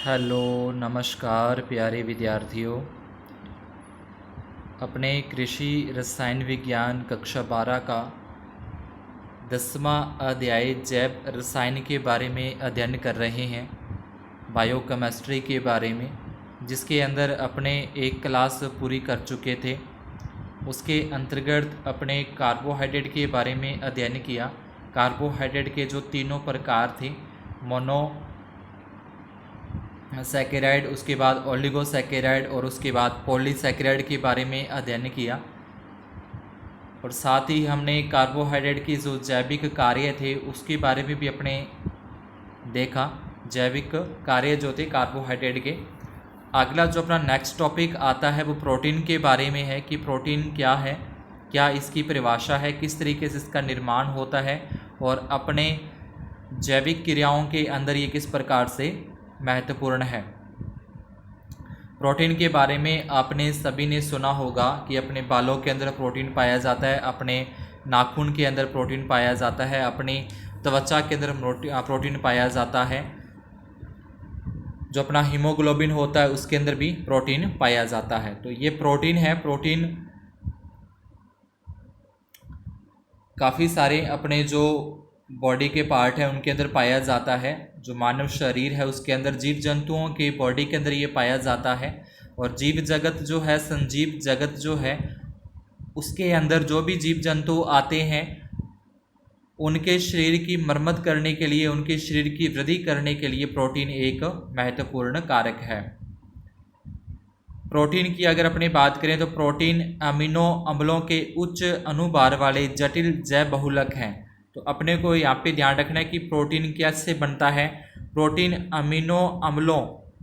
Hello नमस्कार प्यारे विद्यार्थियों। अपने कृषि रसायन विज्ञान कक्षा 12 का 10वां अध्याय जैव रसायन के बारे में अध्ययन कर रहे हैं, बायोकेमिस्ट्री के बारे में, जिसके अंदर अपने एक क्लास पूरी कर चुके थे। उसके अंतर्गत अपने कार्बोहाइड्रेट के बारे में अध्ययन किया। कार्बोहाइड्रेट के जो तीनों प्रकार थे, मोनो सैकेराइड, उसके बाद ओलिगोसैकेराइड और उसके बाद पॉलीसैकेराइड के बारे में अध्ययन किया। और साथ ही हमने कार्बोहाइड्रेट के जो जैविक कार्य थे उसके बारे में भी अपने देखा, जैविक कार्य जो थे कार्बोहाइड्रेट के। अगला जो अपना नेक्स्ट टॉपिक आता है वो प्रोटीन के बारे में है कि प्रोटीन क्या है, क्या इसकी परिभाषा है, किस तरीके से इसका निर्माण होता है और अपने जैविक क्रियाओं के अंदर ये किस प्रकार से महत्वपूर्ण है। प्रोटीन के बारे में आपने सभी ने सुना होगा कि अपने बालों के अंदर प्रोटीन पाया जाता है, अपने नाखून के अंदर प्रोटीन पाया जाता है, अपनी त्वचा के अंदर प्रोटीन पाया जाता है, जो अपना हीमोग्लोबिन होता है उसके अंदर भी प्रोटीन पाया जाता है। तो ये प्रोटीन है। प्रोटीन काफ़ी सारे अपने जो बॉडी के पार्ट है उनके अंदर पाया जाता है। जो मानव शरीर है उसके अंदर, जीव जंतुओं के बॉडी के अंदर ये पाया जाता है। और जीव जगत जो है, संजीव जगत जो है, उसके अंदर जो भी जीव जंतु आते हैं उनके शरीर की मरम्मत करने के लिए, उनके शरीर की वृद्धि करने के लिए प्रोटीन एक महत्वपूर्ण कारक है। प्रोटीन की अगर अपनी बात करें तो प्रोटीन अमीनो अम्लों के उच्च अनुभार वाले जटिल जैव बहुलक हैं। तो अपने को यहाँ पे ध्यान रखना है कि प्रोटीन कैसे बनता है। प्रोटीन अमीनो अम्लों,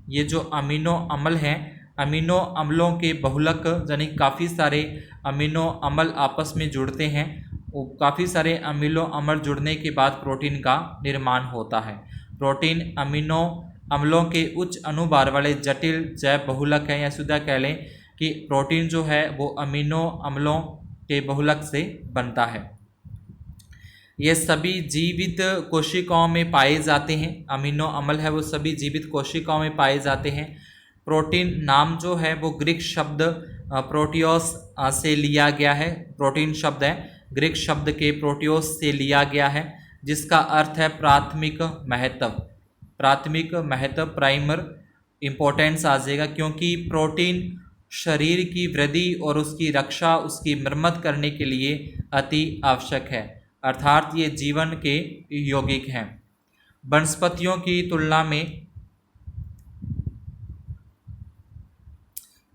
ये जो अमीनो अम्ल हैं, अमीनो अम्लों के बहुलक, यानी काफ़ी सारे अमीनो अम्ल आपस में जुड़ते हैं। वो काफ़ी सारे अमीनो अम्ल जुड़ने के बाद प्रोटीन का निर्माण होता है। प्रोटीन अमीनो अम्लों के उच्च अनुभार वाले जटिल जैव बहुलक हैं, या सीधा कह लें कि प्रोटीन जो है वो अमीनो अम्लों के बहुलक से बनता है। ये सभी जीवित कोशिकाओं में पाए जाते हैं। अमीनो अम्ल है वो सभी जीवित कोशिकाओं में पाए जाते हैं। प्रोटीन नाम जो है वो ग्रीक शब्द प्रोटियोस से लिया गया है। प्रोटीन शब्द है ग्रीक शब्द के प्रोटियोस से लिया गया है, जिसका अर्थ है प्राथमिक महत्व। प्राथमिक महत्व, प्राइमर इम्पोर्टेंस आ जाएगा, क्योंकि प्रोटीन शरीर की वृद्धि और उसकी रक्षा, उसकी मरम्मत करने के लिए अति आवश्यक है, अर्थात ये जीवन के यौगिक हैं। वनस्पतियों की तुलना में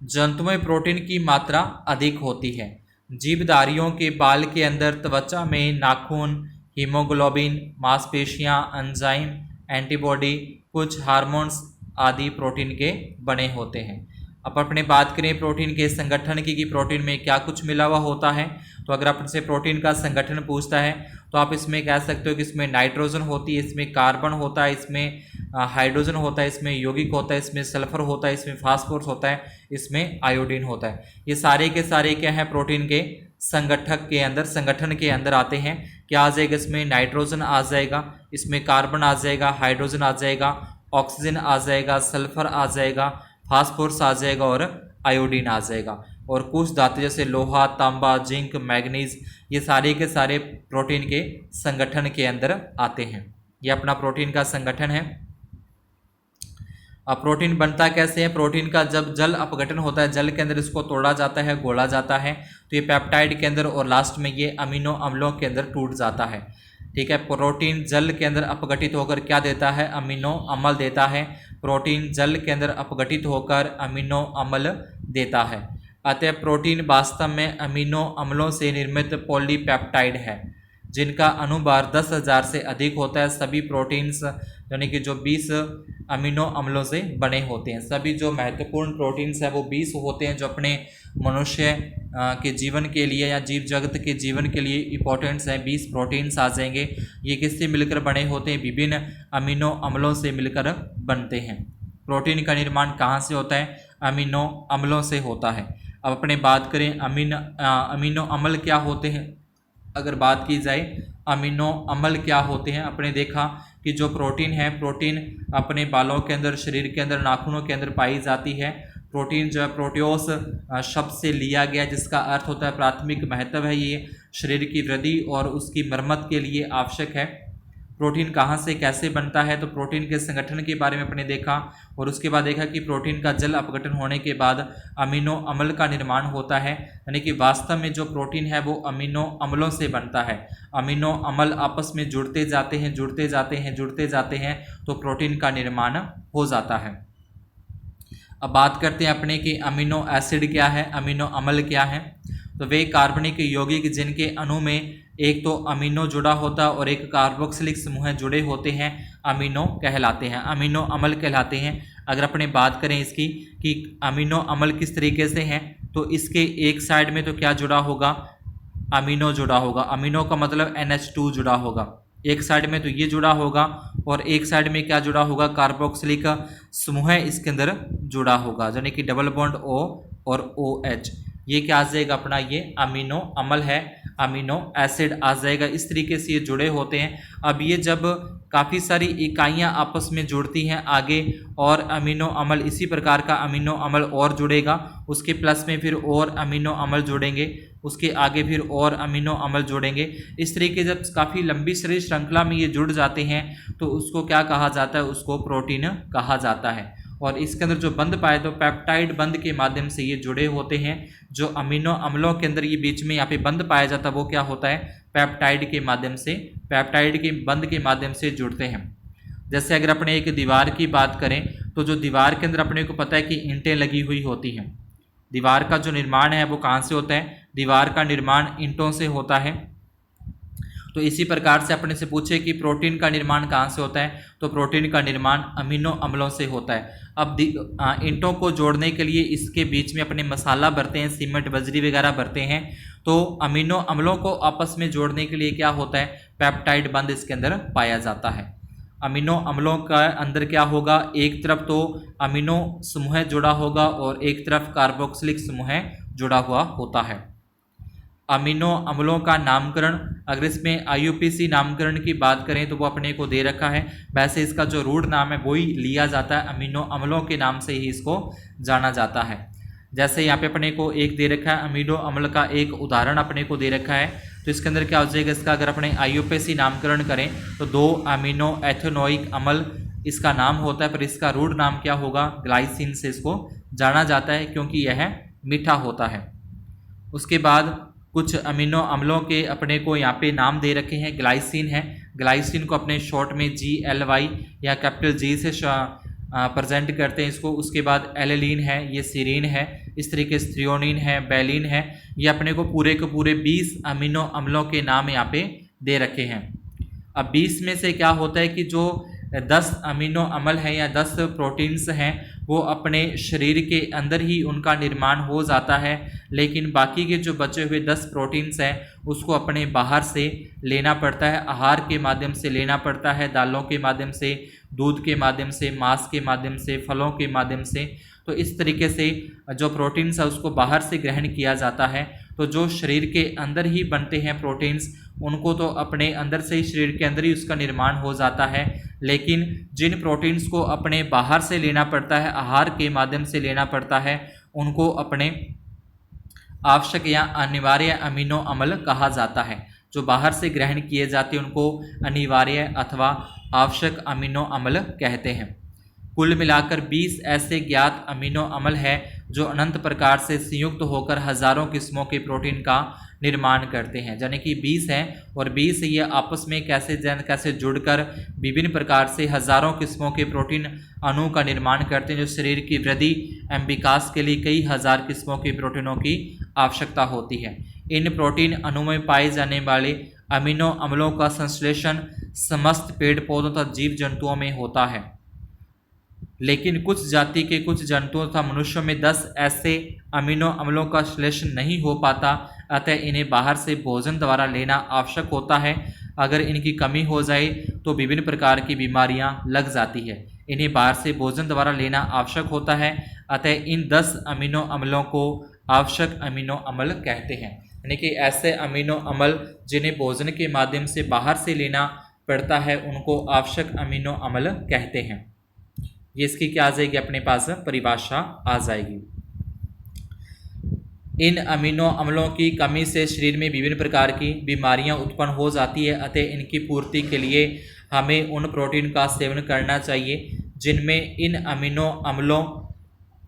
जंतुओं में प्रोटीन की मात्रा अधिक होती है। जीवधारियों के बाल के अंदर, त्वचा में नाखून, हीमोग्लोबिन, मांसपेशियां, एंजाइम, एंटीबॉडी, कुछ हार्मोन्स आदि प्रोटीन के बने होते हैं। अब अपने बात करें प्रोटीन के संगठन की कि प्रोटीन में क्या कुछ मिला हुआ होता है। तो अगर आपसे प्रोटीन का संगठन पूछता है तो आप इसमें कह सकते हो कि इसमें नाइट्रोजन होती है, इसमें कार्बन होता है, इसमें हाइड्रोजन होता है, इसमें यौगिक होता है, इसमें सल्फर होता है, इसमें फास्फोरस होता है, इसमें आयोडीन होता है। ये सारे के सारे क्या है, प्रोटीन के संगठक के अंदर, संगठन के अंदर आते हैं। क्या आ जाएगा, इसमें नाइट्रोजन आ जाएगा, इसमें कार्बन आ जाएगा, हाइड्रोजन आ जाएगा, ऑक्सीजन आ जाएगा, सल्फर आ जाएगा, फास्फोरस आ जाएगा और आयोडीन आ जाएगा। और कुछ धातु जैसे लोहा, तांबा, जिंक, मैग्नीज, ये सारे के सारे प्रोटीन के संगठन के अंदर आते हैं। ये अपना प्रोटीन का संगठन है। अब प्रोटीन बनता कैसे है। प्रोटीन का जब जल अपघटन होता है, जल के अंदर इसको तोड़ा जाता है, घोला जाता है, तो ये पेप्टाइड के अंदर और लास्ट में ये अमीनो अम्लों के अंदर टूट जाता है। ठीक है, प्रोटीन जल के अंदर अपघटित होकर क्या देता है, अमीनो अम्ल देता है। प्रोटीन जल के अंदर अपघटित होकर अमीनो अम्ल देता है। अतः प्रोटीन वास्तव में अमीनो अम्लों से निर्मित पॉलीपेप्टाइड है, जिनका अनुभार 10,000 से अधिक होता है। सभी प्रोटीन्स यानी कि जो 20 अमीनो अम्लों से बने होते हैं, सभी जो महत्वपूर्ण प्रोटीन्स हैं वो 20 होते हैं, जो अपने मनुष्य के जीवन के लिए या जीव जगत के जीवन के लिए इंपॉर्टेंट्स हैं। 20 प्रोटीन्स आ जाएंगे। ये किससे मिलकर बने होते हैं, विभिन्न अमीनो अम्लों से मिलकर बनते हैं। प्रोटीन का निर्माण कहाँ से होता है, अमीनो अम्लों से होता है। अब अपने बात करें अमीनो अम्ल क्या होते हैं। अगर बात की जाए अमीनो अम्ल क्या होते हैं। अपने देखा कि जो प्रोटीन है, प्रोटीन अपने बालों के अंदर, शरीर के अंदर, नाखूनों के अंदर पाई जाती है। प्रोटीन जो है प्रोटियोस शब्द से लिया गया, जिसका अर्थ होता है प्राथमिक महत्व है, ये शरीर की वृद्धि और उसकी मरम्मत के लिए आवश्यक है। प्रोटीन कहाँ से कैसे बनता है, तो प्रोटीन के संगठन के बारे में अपने देखा और उसके बाद देखा कि प्रोटीन का जल अपघटन होने के बाद अमीनो अम्ल का निर्माण होता है, यानी कि वास्तव में जो प्रोटीन है वो अमीनो अम्लों से बनता है। अमीनो अम्ल आपस में जुड़ते जाते हैं, जुड़ते जाते हैं, जुड़ते जाते हैं, तो प्रोटीन का निर्माण हो जाता है। अब बात करते हैं अपने कि अमीनो एसिड क्या है, अमीनो अम्ल क्या है। तो वे कार्बनिक यौगिक जिनके अणु में एक तो अमीनो जुड़ा होता है और एक कार्बोक्सिलिक समूह जुड़े होते हैं, अमीनो कहलाते हैं, अमीनो अम्ल कहलाते हैं। अगर अपने बात करें इसकी कि अमीनो अम्ल किस तरीके से हैं, तो इसके एक साइड में तो क्या जुड़ा होगा, अमीनो जुड़ा होगा। अमीनो का मतलब NH2 जुड़ा होगा, एक साइड में तो ये जुड़ा होगा और एक साइड में क्या जुड़ा होगा, कार्बोक्सिलिक समूह इसके अंदर जुड़ा होगा, यानी कि डबल बॉन्ड O और OH। ये क्या आ जाएगा अपना, ये अमीनो अम्ल है, अमीनो एसिड आ जाएगा। इस तरीके से ये जुड़े होते हैं। अब ये जब काफ़ी सारी इकाइयाँ आपस में जुड़ती हैं आगे, और अमीनो अम्ल इसी प्रकार का अमीनो अम्ल और जुड़ेगा, उसके प्लस में फिर और अमीनो अम्ल जुड़ेंगे, उसके आगे फिर और अमीनो अम्ल जुड़ेंगे। इस तरीके जब काफ़ी लंबी शरीर श्रृंखला में ये जुड़ जाते हैं तो उसको क्या कहा जाता है, उसको प्रोटीन कहा जाता है। और इसके अंदर जो बंध पाए तो पेप्टाइड बंध के माध्यम से ये जुड़े होते हैं। जो अमीनो अम्लों के अंदर ये बीच में यहाँ पे बंध पाया जाता है वो क्या होता है, पेप्टाइड के माध्यम से, पेप्टाइड के बंध के माध्यम से जुड़ते हैं। जैसे अगर अपने एक दीवार की बात करें तो जो दीवार के अंदर अपने को पता है कि ईंटें लगी हुई होती हैं। दीवार का जो निर्माण है वो कहाँ से होता है, दीवार का निर्माण ईंटों से होता है। तो इसी प्रकार से अपने से पूछे कि प्रोटीन का निर्माण कहाँ से होता है, तो प्रोटीन का निर्माण अमीनो अम्लों से होता है। अब ईंटों को जोड़ने के लिए इसके बीच में अपने मसाला भरते हैं, सीमेंट बजरी वगैरह भरते हैं। तो अमीनो अम्लों को आपस में जोड़ने के लिए क्या होता है, पेप्टाइड बंध इसके अंदर पाया जाता है। अमीनो अम्लों का अंदर क्या होगा, एक तरफ तो अमीनो समूह जुड़ा होगा और एक तरफ कार्बोक्सिलिक समूह जुड़ा हुआ होता है। अमीनो अम्लों का नामकरण, अगर इसमें IUPAC नामकरण की बात करें तो वो अपने को दे रखा है। वैसे इसका जो रूढ़ नाम है वही लिया जाता है, अमीनो अम्लों के नाम से ही इसको जाना जाता है। जैसे यहाँ पे अपने को एक दे रखा है, अमीनो अम्ल का एक उदाहरण अपने को दे रखा है। तो इसके अंदर क्या हो जाएगा, इसका अगर अपने IUPAC नामकरण करें तो 2 अमीनो एथेनोइक अम्ल इसका नाम होता है, पर इसका रूढ़ नाम क्या होगा, ग्लाइसिन से इसको जाना जाता है, क्योंकि यह मीठा होता है। उसके बाद कुछ अमीनो अम्लों के अपने को यहाँ पे नाम दे रखे हैं। ग्लाइसिन है, ग्लाइसिन को अपने शॉर्ट में GLY या कैपिटल G से प्रेजेंट करते हैं इसको। उसके बाद एलेलिन है, ये सीरीन है, इस तरीके से थ्रियोनिन है, बैलिन है। ये अपने को पूरे 20 अमीनो अम्लों के नाम यहाँ पे दे रखे हैं। अब 20 में से क्या होता है कि जो 10 अमीनो अम्ल हैं या 10 प्रोटीन्स हैं वो अपने शरीर के अंदर ही उनका निर्माण हो जाता है, लेकिन बाकी के जो बचे हुए 10 प्रोटीन्स हैं उसको अपने बाहर से लेना पड़ता है, आहार के माध्यम से लेना पड़ता है, दालों के माध्यम से, दूध के माध्यम से, मांस के माध्यम से, फलों के माध्यम से। तो इस तरीके से जो प्रोटीन्स है उसको बाहर से ग्रहण किया जाता है। तो जो शरीर के अंदर ही बनते हैं प्रोटीन्स, उनको तो अपने अंदर से ही, शरीर के अंदर ही उसका निर्माण हो जाता है। लेकिन जिन प्रोटीन्स को अपने बाहर से लेना पड़ता है, आहार के माध्यम से लेना पड़ता है, उनको अपने आवश्यक या अनिवार्य अमीनो अम्ल कहा जाता है। जो बाहर से ग्रहण किए जाते हैं उनको अनिवार्य अथवा आवश्यक अमीनो अम्ल कहते हैं। कुल मिलाकर 20 ऐसे ज्ञात अमीनो अम्ल है जो अनंत प्रकार से संयुक्त होकर हजारों किस्मों के प्रोटीन का निर्माण करते हैं। यानी कि 20 हैं और 20 ये आपस में कैसे जुड़कर विभिन्न प्रकार से हजारों किस्मों के प्रोटीन अणु का निर्माण करते हैं, जो शरीर की वृद्धि एवं विकास के लिए कई हजार किस्मों के प्रोटीनों की आवश्यकता होती है। इन प्रोटीन अणु में पाए जाने वाले अमीनो अम्लों का संश्लेषण समस्त पेड़ पौधों तथा जीव जंतुओं में होता है, लेकिन कुछ जाति के कुछ जंतुओं तथा मनुष्यों में 10 ऐसे अमीनो अम्लों का संश्लेषण नहीं हो पाता, अतः इन्हें बाहर से भोजन द्वारा लेना आवश्यक होता है। अगर इनकी कमी हो जाए तो विभिन्न प्रकार की बीमारियां लग जाती है। इन्हें बाहर से भोजन द्वारा लेना आवश्यक होता है, अतः इन 10 अमीनो अम्लों को आवश्यक अमीनो अम्ल कहते हैं। यानी कि ऐसे अमीनो अम्ल जिन्हें भोजन के माध्यम से बाहर से लेना पड़ता है उनको आवश्यक अमीनो अम्ल कहते हैं। ये इसकी क्या आ जाएगी, अपने पास परिभाषा आ जाएगी। इन अमीनो अम्लों की कमी से शरीर में विभिन्न प्रकार की बीमारियां उत्पन्न हो जाती है, अतः इनकी पूर्ति के लिए हमें उन प्रोटीन का सेवन करना चाहिए जिनमें इन अमीनो अम्लों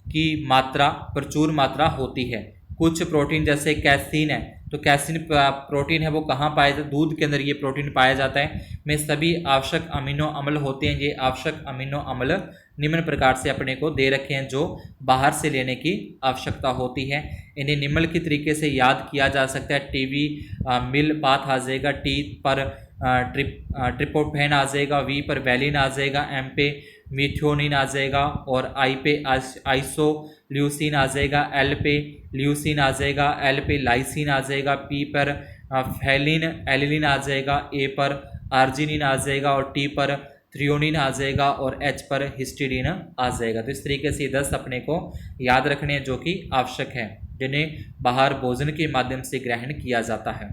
की मात्रा प्रचुर मात्रा होती है। कुछ प्रोटीन जैसे कैसीन है, तो कैसीन प्रोटीन है वो कहाँ पाया जाता है, दूध के अंदर ये प्रोटीन पाया जाता है। में सभी आवश्यक अमीनो अम्ल होते हैं। ये आवश्यक अमीनो अम्ल निम्न प्रकार से अपने को दे रखे हैं जो बाहर से लेने की आवश्यकता होती है। इन्हें निम्न की तरीके से याद किया जा सकता है। टीवी मिल पाथ आ जाएगा, टी पर ट्रिप्टोफैन आ जाएगा, वी पर वैलिन आ जाएगा, एम पे मिथ्योनिन आ जाएगा और आई पे आइसोल्यूसिन आ जाएगा, एल पे ल्यूसिन आ जाएगा, एल पे लाइसिन आ जाएगा, पी पर फैलिन एलिलिन आ जाएगा, ए पर आर्जिनिन आ जाएगा और टी पर थ्रियोनिन आ जाएगा और एच पर हिस्टीडीन आ जाएगा। तो इस तरीके से 10 अपने को याद रखने हैं जो कि आवश्यक है, जिन्हें बाहर भोजन के माध्यम से ग्रहण किया जाता है।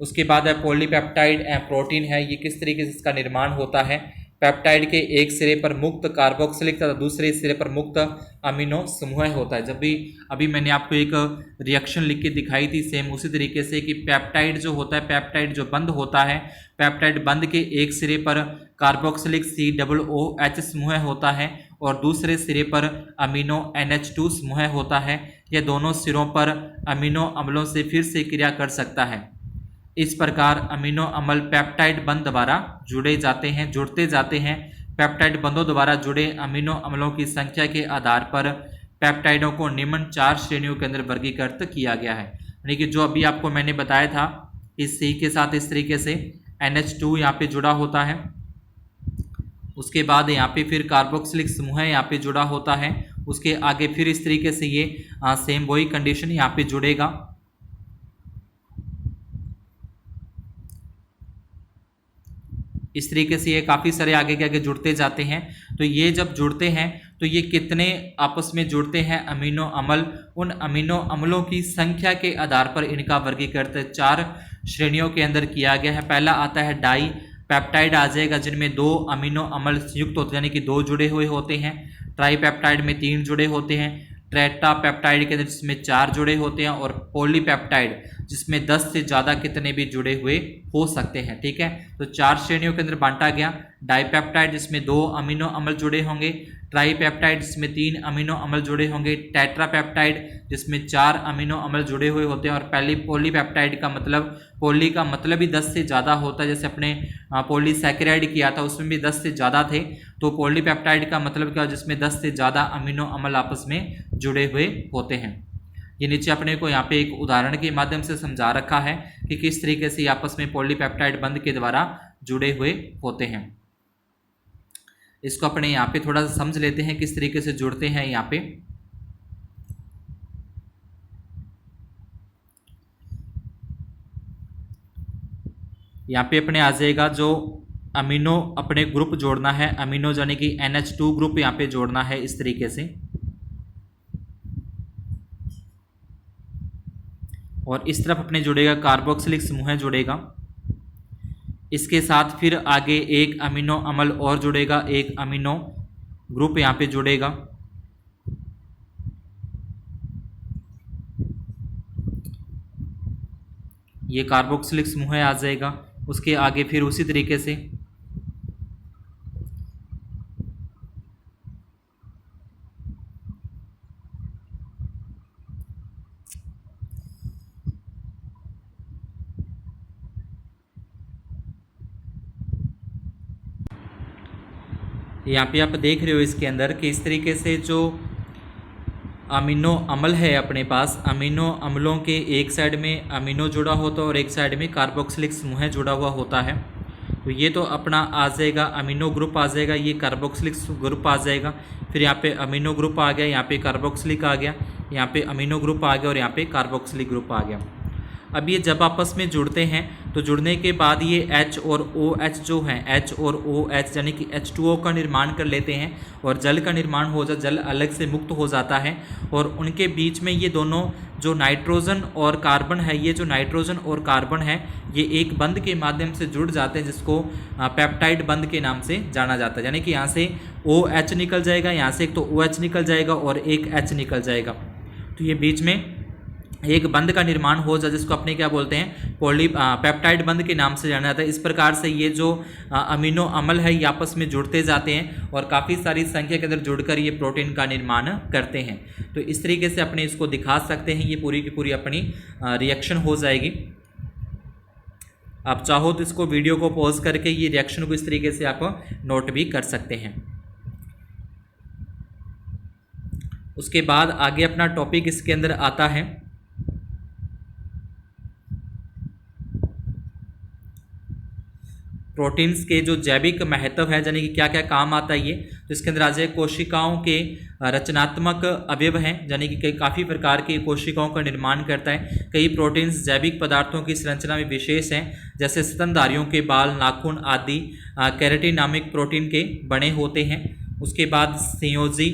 उसके बाद है पॉलीपेप्टाइड प्रोटीन है। ये किस तरीके से इसका निर्माण होता है। पेप्टाइड के एक सिरे पर मुक्त कार्बोक्सिलिक तथा दूसरे सिरे पर मुक्त अमीनो समूह होता है। जब भी अभी मैंने आपको एक रिएक्शन लिख के दिखाई थी सेम उसी तरीके से कि पेप्टाइड जो होता है, पेप्टाइड जो बंद होता है, पेप्टाइड बंद के एक सिरे पर कार्बोक्सिलिक COOH समूह होता है और दूसरे सिरे पर अमीनो NH2 समूह होता है। यह दोनों सिरों पर अमीनो अम्लों से फिर से क्रिया कर सकता है। इस प्रकार अमीनो अम्ल पेप्टाइड बंध द्वारा जुड़ते जाते हैं। पेप्टाइड बंधों द्वारा जुड़े अमीनो अम्लों की संख्या के आधार पर पेप्टाइडों को निम्न 4 श्रेणियों के अंदर वर्गीकृत किया गया है। यानी कि जो अभी आपको मैंने बताया था, इस C के साथ इस तरीके से NH2 यहाँ पे जुड़ा होता है। उसके बाद यहाँ पे फिर कार्बोक्सिलिक समूह यहाँ पे जुड़ा होता है। उसके आगे फिर इस तरीके से ये सेम वही कंडीशन यहाँ पे जुड़ेगा। इस तरीके से ये काफ़ी सारे आगे के आगे जुड़ते जाते हैं। तो ये जब जुड़ते हैं तो ये कितने आपस में जुड़ते हैं अमीनो अम्ल, उन अमीनो अम्लों की संख्या के आधार पर इनका वर्गीकरण 4 श्रेणियों के अंदर किया गया है। पहला आता है डाई पेप्टाइड आ जाएगा, जिनमें 2 अमीनो अम्ल संयुक्त होते हैं, यानी कि 2 जुड़े हुए होते हैं। ट्राई पेप्टाइड में 3 जुड़े होते हैं। ट्रेटा पेप्टाइड के अंदर जिसमें 4 जुड़े होते हैं और पॉलीपेप्टाइड जिसमें 10 से ज़्यादा कितने भी जुड़े हुए हो सकते हैं। ठीक है, तो 4 श्रेणियों के अंदर बांटा गया। डाइपेप्टाइड जिसमें 2 अमीनो अम्ल जुड़े होंगे, ट्राईपेप्टाइड जिसमें 3 अमीनो अम्ल जुड़े होंगे, टेट्रापेप्टाइड जिसमें 4 अमीनो अम्ल जुड़े हुए होते हैं और पहली पॉलीपेप्टाइड का मतलब, पॉली का मतलब ही 10 से ज़्यादा होता है। जैसे अपने पॉलीसैकेराइड किया था उसमें भी 10 से ज़्यादा थे, तो पॉलीपेप्टाइड का मतलब क्या, जिसमें 10 से ज़्यादा अमीनो अम्ल आपस में जुड़े हुए होते हैं। ये नीचे अपने को यहाँ पे एक उदाहरण के माध्यम से समझा रखा है कि किस तरीके से आपस में पॉलीपेप्टाइड बंध के द्वारा जुड़े हुए होते हैं। इसको अपने यहाँ पे थोड़ा सा समझ लेते हैं किस तरीके से जुड़ते हैं। यहाँ पे अपने आ जाएगा जो अमीनो अपने ग्रुप जोड़ना है, अमीनो यानी कि NH2 ग्रुप यहाँ पे जोड़ना है इस तरीके से, और इस तरफ अपने जुड़ेगा कार्बोक्सिलिक समूह जुड़ेगा। इसके साथ फिर आगे एक अमीनो अम्ल और जुड़ेगा, एक अमीनो ग्रुप यहाँ पे जुड़ेगा। ये कार्बोक्सिलिक समूह आ जाएगा। उसके आगे फिर उसी तरीके से यहाँ पे आप देख रहे हो इसके अंदर कि इस तरीके से जो अमीनो अम्ल है अपने पास, अमीनो अम्लों के एक साइड में अमीनो जुड़ा होता है और एक साइड में कार्बोक्सिलिक समूह जुड़ा हुआ होता है। तो ये तो अपना आ जाएगा अमीनो ग्रुप आ जाएगा, ये कार्बोक्सिलिक ग्रुप आ जाएगा। फिर यहाँ पे अमीनो ग्रुप आ गया, यहाँ पे कार्बोक्सिलिक आ गया, यहाँ पे अमीनो ग्रुप आ गया और यहाँ पे कार्बोक्सिलिक ग्रुप आ गया। अब ये जब आपस में जुड़ते हैं तो जुड़ने के बाद ये H और OH जो हैं, H और OH यानी कि H2O का निर्माण कर लेते हैं और जल का निर्माण हो जाता, जल अलग से मुक्त हो जाता है और उनके बीच में ये दोनों जो नाइट्रोजन और कार्बन है, ये जो नाइट्रोजन और कार्बन है ये एक बंध के माध्यम से जुड़ जाते हैं जिसको पेप्टाइड बंध के नाम से जाना जाता है। यानी कि यहाँ से OH निकल जाएगा, यहाँ से एक तो OH निकल जाएगा और एक H निकल जाएगा, तो ये बीच में एक बंध का निर्माण हो जाए जिसको अपने क्या बोलते हैं, पेप्टाइड बंध के नाम से जाना जाता है। इस प्रकार से ये जो अमीनो अम्ल है ये आपस में जुड़ते जाते हैं और काफ़ी सारी संख्या के अंदर जुड़कर ये प्रोटीन का निर्माण करते हैं। तो इस तरीके से अपने इसको दिखा सकते हैं, ये पूरी की पूरी अपनी रिएक्शन हो जाएगी। आप चाहो तो इसको वीडियो को पॉज करके ये रिएक्शन को इस तरीके से आप नोट भी कर सकते हैं। उसके बाद आगे अपना टॉपिक इसके अंदर आता है प्रोटीन्स के जो जैविक महत्व है, यानी कि क्या क्या काम आता है ये। तो इसके अंदर आ जाए कोशिकाओं के रचनात्मक अवयव हैं, यानी कि काफ़ी प्रकार की कोशिकाओं का निर्माण करता है। कई प्रोटीन्स जैविक पदार्थों की संरचना में विशेष हैं, जैसे स्तनधारियों के बाल, नाखून आदि केराटिन नामक प्रोटीन के बने होते हैं। उसके बाद संयोजी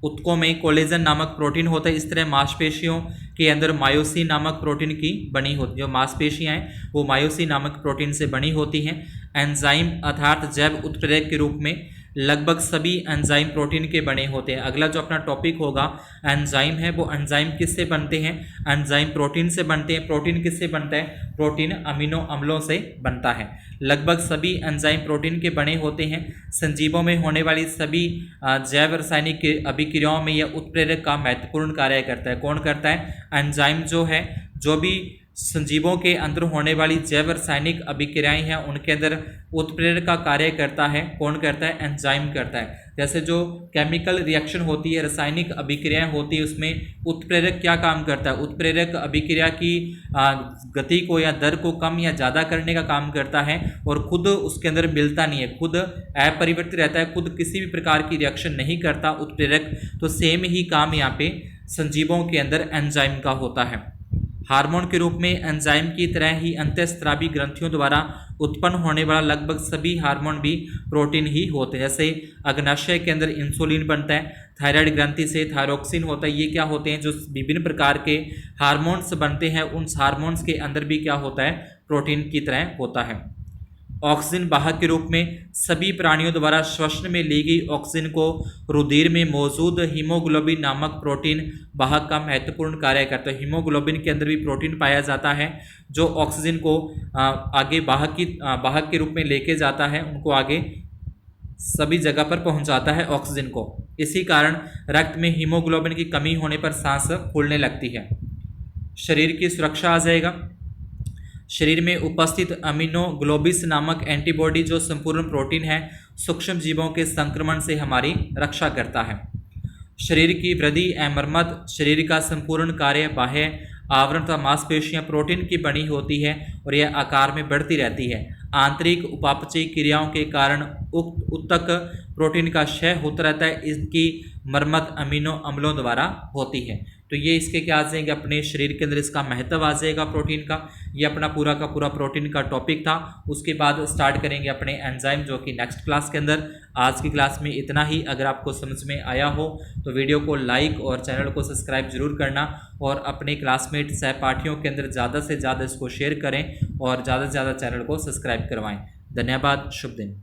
ऊतकों में कोलेजन नामक प्रोटीन होता है। इस तरह मांसपेशियों के अंदर मायोसिन नामक प्रोटीन की बनी होती है। जो मांसपेशियां हैं वो मायोसिन नामक प्रोटीन से बनी होती हैं। एंजाइम अर्थात जैव उत्प्रेरक के रूप में लगभग सभी एंजाइम प्रोटीन के बने होते हैं। अगला जो अपना टॉपिक होगा एंजाइम है, वो एंजाइम किससे बनते हैं, एंजाइम प्रोटीन से बनते हैं। प्रोटीन किससे बनता है, प्रोटीन अमीनो अम्लों से बनता है। लगभग सभी एंजाइम प्रोटीन के बने होते हैं। संजीवों में होने वाली सभी जैव रासायनिक अभिक्रियाओं में यह उत्प्रेरक का महत्वपूर्ण कार्य करता है। कौन करता है, एंजाइम जो है, जो भी संजीवों के अंदर होने वाली जैव रासायनिक अभिक्रियाएं हैं उनके अंदर उत्प्रेरक का कार्य करता है। कौन करता है, एंजाइम करता है। जैसे जो केमिकल रिएक्शन होती है, रासायनिक अभिक्रियाएं होती है, उसमें उत्प्रेरक क्या काम करता है, उत्प्रेरक अभिक्रिया की गति को या दर को कम या ज़्यादा करने का काम करता है और खुद उसके अंदर मिलता नहीं है, खुद अपरिवर्तित रहता है, खुद किसी भी प्रकार की रिएक्शन नहीं करता उत्प्रेरक। तो सेम ही काम यहाँ पे संजीवों के अंदर एंजाइम का होता है। हार्मोन के रूप में एंजाइम की तरह ही अंतःस्रावी ग्रंथियों द्वारा उत्पन्न होने वाला लगभग सभी हार्मोन भी प्रोटीन ही होते हैं। जैसे अग्नाशय के अंदर इंसुलिन बनता है, थायराइड ग्रंथि से थायरोक्सिन होता है। ये क्या होते हैं, जो विभिन्न प्रकार के हार्मोन्स बनते हैं, उन हार्मोन्स के अंदर भी क्या होता है, प्रोटीन की तरह होता है। ऑक्सीजन वाहक के रूप में सभी प्राणियों द्वारा श्वसन में ली गई ऑक्सीजन को रुधिर में मौजूद हीमोग्लोबिन नामक प्रोटीन वाहक का महत्वपूर्ण कार्य करता है। हीमोग्लोबिन के अंदर भी प्रोटीन पाया जाता है जो ऑक्सीजन को आगे वाहक के रूप में लेके जाता है, उनको आगे सभी जगह पर पहुंचाता है ऑक्सीजन को। इसी कारण रक्त में हीमोग्लोबिन की कमी होने पर सांस फूलने लगती है। शरीर की सुरक्षा आ जाएगा। शरीर में उपस्थित अमीनोग्लोबिस नामक एंटीबॉडी जो संपूर्ण प्रोटीन है, सूक्ष्म जीवों के संक्रमण से हमारी रक्षा करता है। शरीर की वृद्धि एवं मरम्मत, शरीर का संपूर्ण कार्य बाह्य आवरण तथा मांसपेशियां प्रोटीन की बनी होती है और यह आकार में बढ़ती रहती है। आंतरिक उपापचयी क्रियाओं के कारण उक्त उत्तक प्रोटीन का क्षय होता रहता है। इसकी मरम्मत अमीनो अम्लों द्वारा होती है। तो ये इसके क्या आ जाएंगे, अपने शरीर के अंदर इसका महत्व आ जाएगा प्रोटीन का। ये अपना पूरा का पूरा प्रोटीन का टॉपिक था। उसके बाद स्टार्ट करेंगे अपने एंजाइम, जो कि नेक्स्ट क्लास के अंदर। आज की क्लास में इतना ही। अगर आपको समझ में आया हो तो वीडियो को लाइक और चैनल को सब्सक्राइब जरूर करना और अपने क्लासमेट सहपाठियों के अंदर ज़्यादा से ज़्यादा इसको शेयर करें और ज़्यादा से ज़्यादा चैनल को सब्सक्राइब करवाएं। धन्यवाद, शुभ दिन।